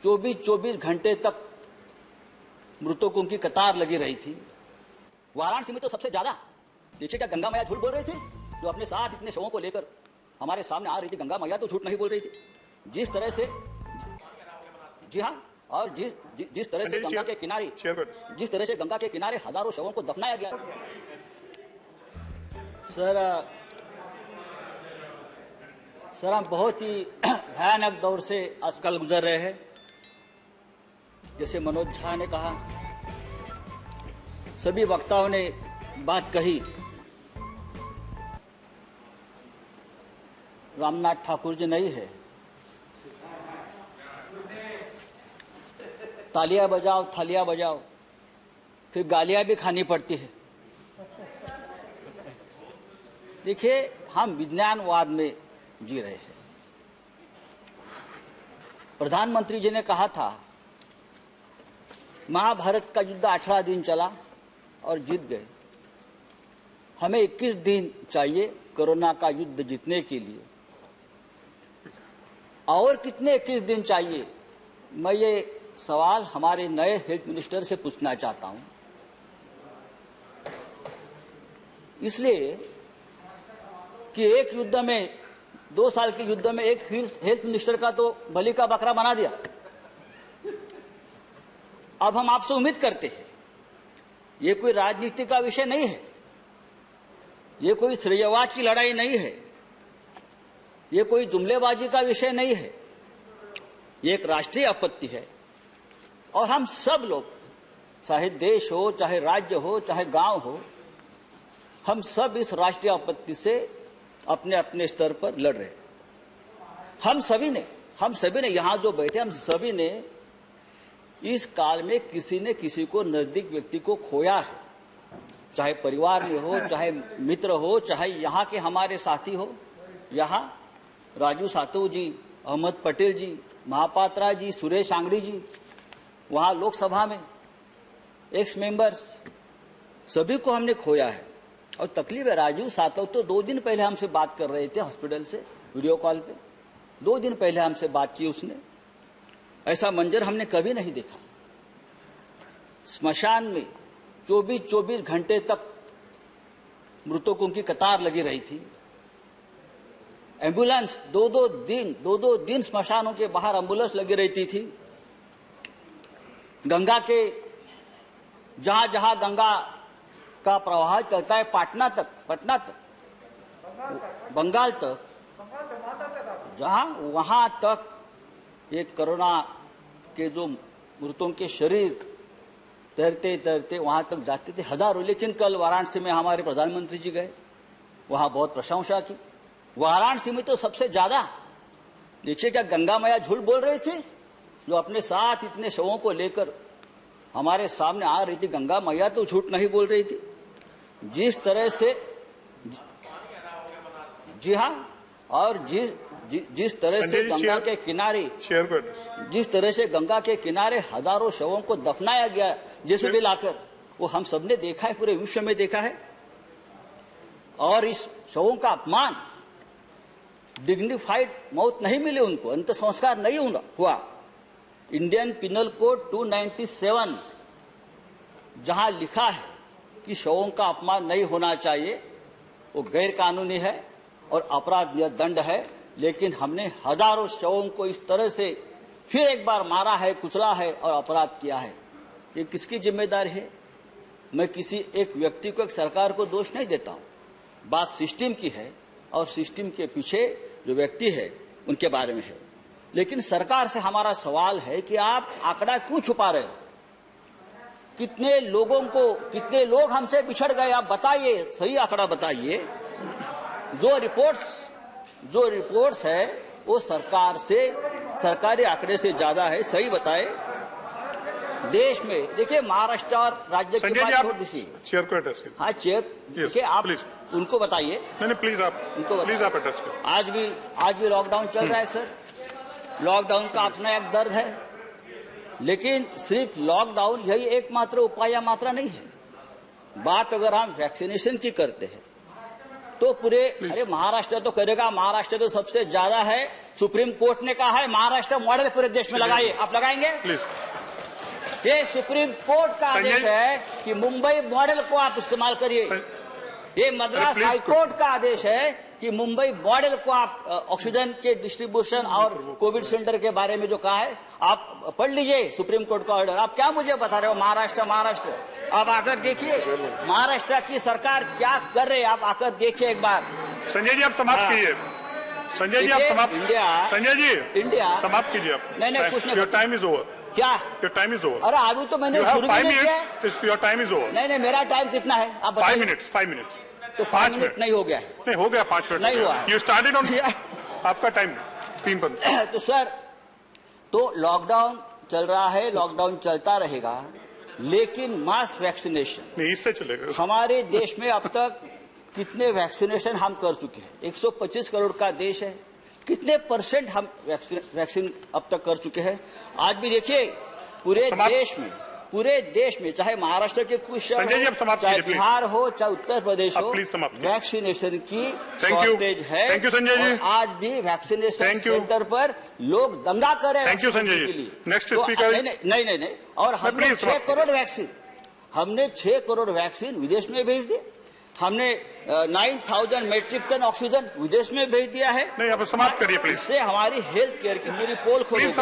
24-24 घंटे तक मृतकों की कतार लगी रही थी। वाराणसी में तो सबसे ज्यादा। देखिए क्या गंगा मैया झूठ बोल रही थी, जो अपने साथ इतने शवों को लेकर हमारे सामने आ रही थी। गंगा मैया तो झूठ नहीं बोल रही थी। जिस तरह से, जी हाँ, और जिस तरह से गंगा के किनारे, जिस तरह से गंगा के किनारे हजारों शवों को दफनाया गया। सर हम बहुत ही भयानक दौर से आजकल गुजर रहे हैं। जैसे मनोज झा ने कहा, सभी वक्ताओं ने बात कही। रामनाथ ठाकुर जी नहीं है, तालियां बजाओ थालियां बजाओ, फिर गालियां भी खानी पड़ती है। देखिए हम विज्ञानवाद में जी रहे हैं। प्रधानमंत्री जी ने कहा था महाभारत का युद्ध 18 दिन चला और जीत गए। हमें 21 दिन चाहिए कोरोना का युद्ध जीतने के लिए। और कितने 21 दिन चाहिए, मैं ये सवाल हमारे नए हेल्थ मिनिस्टर से पूछना चाहता हूं। इसलिए कि एक युद्ध में, 2 साल के युद्ध में एक हेल्थ मिनिस्टर का तो बलि का बकरा बना दिया। अब हम आपसे उम्मीद करते हैं, ये कोई राजनीति का विषय नहीं है, ये कोई श्रेयवाद की लड़ाई नहीं है, ये कोई जुमलेबाजी का विषय नहीं है, ये एक राष्ट्रीय आपत्ति है। और हम सब लोग, चाहे देश हो, चाहे राज्य हो, चाहे गांव हो, हम सब इस राष्ट्रीय आपत्ति से अपने अपने स्तर पर लड़ रहे हैं। हम सभी ने यहां जो बैठे, हम सभी ने इस काल में किसी ने किसी को, नजदीक व्यक्ति को खोया है। चाहे परिवार में हो, चाहे मित्र हो, चाहे यहाँ के हमारे साथी हो। यहाँ राजू सातव जी, अहमद पटेल जी, महापात्रा जी, सुरेश आंगड़ी जी, वहां लोकसभा में एक्स मेंबर्स, सभी को हमने खोया है। और तकलीफ है, राजू सातव तो 2 दिन पहले हमसे बात कर रहे थे हॉस्पिटल से वीडियो कॉल पे। 2 दिन पहले हमसे बात की उसने। ऐसा मंजर हमने कभी नहीं देखा। स्मशान में 24-24 घंटे तक मृतकों की कतार लगी रही थी। एम्बुलेंस 2-2 दिन स्मशानों के बाहर एम्बुलेंस लगी रहती थी। गंगा के जहां जहां गंगा का प्रवाह चलता है, पटना तक, बंगाल तक, जहां वहां तक ये कोरोना के जो मृतों के शरीर तैरते तैरते वहां तक जाते थे हजारों। लेकिन कल वाराणसी में हमारे प्रधानमंत्री जी गए, वहां बहुत प्रशंसा की। वाराणसी में तो सबसे ज्यादा। देखिए क्या गंगा मैया झूठ बोल रही थी, जो अपने साथ इतने शवों को लेकर हमारे सामने आ रही थी। गंगा मैया तो झूठ नहीं बोल रही थी। जिस तरह से, जी हाँ, और जिस तरह से गंगा के किनारे, जिस तरह से गंगा के किनारे हजारों शवों को दफनाया गया जैसे भी लाकर, वो हम सबने देखा है, पूरे विश्व में देखा है। और इस शवों का अपमान, डिग्निफाइड मौत नहीं मिली उनको, अंत संस्कार नहीं हुआ। इंडियन पिनल कोड 297 जहां लिखा है कि शवों का अपमान नहीं होना चाहिए, वो गैर कानूनी है और अपराध दंड है। लेकिन हमने हजारों शवों को इस तरह से फिर एक बार मारा है, कुचला है और अपराध किया है। ये किसकी जिम्मेदारी है? मैं किसी एक व्यक्ति को, एक सरकार को दोष नहीं देता हूं। बात सिस्टम की है और सिस्टम के पीछे जो व्यक्ति है उनके बारे में है। लेकिन सरकार से हमारा सवाल है कि आप आंकड़ा क्यों छुपा रहे हो? कितने लोग हमसे बिछड़ गए, आप बताइए, सही आंकड़ा बताइए। जो रिपोर्ट्स है वो सरकारी आंकड़े से ज्यादा है, सही बताए। देश में देखिए, महाराष्ट्र और राज्य की बात छोड़ दीजिए। चेयर को अटैच हाँ चेयर, देखिए आप उनको बताइए। नहीं प्लीज आप अटैच करें। आज भी लॉकडाउन चल रहा है सर। लॉकडाउन का अपना एक दर्द है, लेकिन सिर्फ लॉकडाउन यही एकमात्र उपाय या मात्रा नहीं है। बात अगर हम वैक्सीनेशन की करते हैं तो पूरे, अरे महाराष्ट्र तो करेगा, महाराष्ट्र तो सबसे ज्यादा है, सुप्रीम कोर्ट ने कहा है महाराष्ट्र मॉडल पूरे देश में लगाइए, आप लगाएंगे? प्लीज। ये सुप्रीम कोर्ट का आदेश है कि मुंबई मॉडल को आप इस्तेमाल करिए। ये मद्रास हाई कोर्ट का आदेश है कि मुंबई मॉडल को आप ऑक्सीजन के डिस्ट्रीब्यूशन और कोविड सेंटर के बारे में जो कहा है आप पढ़ लीजिए सुप्रीम कोर्ट का ऑर्डर। आप क्या मुझे बता रहे हो महाराष्ट्र? आप आकर देखिए महाराष्ट्र की सरकार क्या कर रही है, आप आकर देखिए एक बार। संजय जी आप समाप्त कीजिए। संजय जी आप समाप्त। संजय जी इंडिया समाप्त कीजिए आप। नहीं कुछ नहीं। Your time is over. क्या? Your time is over. अरे अभी तो मैंने शुरू भी नहीं किया। Your time is over. नहीं मेरा टाइम कितना है आप बताइए। 5 मिनट्स। तो 5 मिनट नहीं हो गया है? नहीं हो गया, 5 मिनट नहीं हुआ। यू स्टार्टेड ऑन आपका टाइम 3 तो सर तो लॉकडाउन चल रहा है, लॉकडाउन चलता रहेगा, लेकिन मास वैक्सीनेशन नहीं इससे चलेगा। हमारे देश में अब तक कितने वैक्सीनेशन हम कर चुके हैं? 125 करोड़ का देश है, कितने % हम वैक्सीन अब तक कर चुके हैं? आज भी देखिए पूरे देश में चाहे महाराष्ट्र के कुछ शहर हो, चाहे बिहार हो, चाहे उत्तर प्रदेश हो, वैक्सीनेशन की शॉर्टेज है। थैंक यू संजय जी। आज भी वैक्सीनेशन सेंटर पर लोग दंगा कर रहे हैं। Thank you Sanjay ji. Next speaker. नहीं और हमने 6 करोड़ वैक्सीन विदेश में भेज दिए। हमने 9,000 मेट्रिक टन ऑक्सीजन विदेश में भेज दिया है। नहीं आप समाप्त करिए प्लीज। इससे हमारी हेल्थ केयर की पूरी पोल खोलो।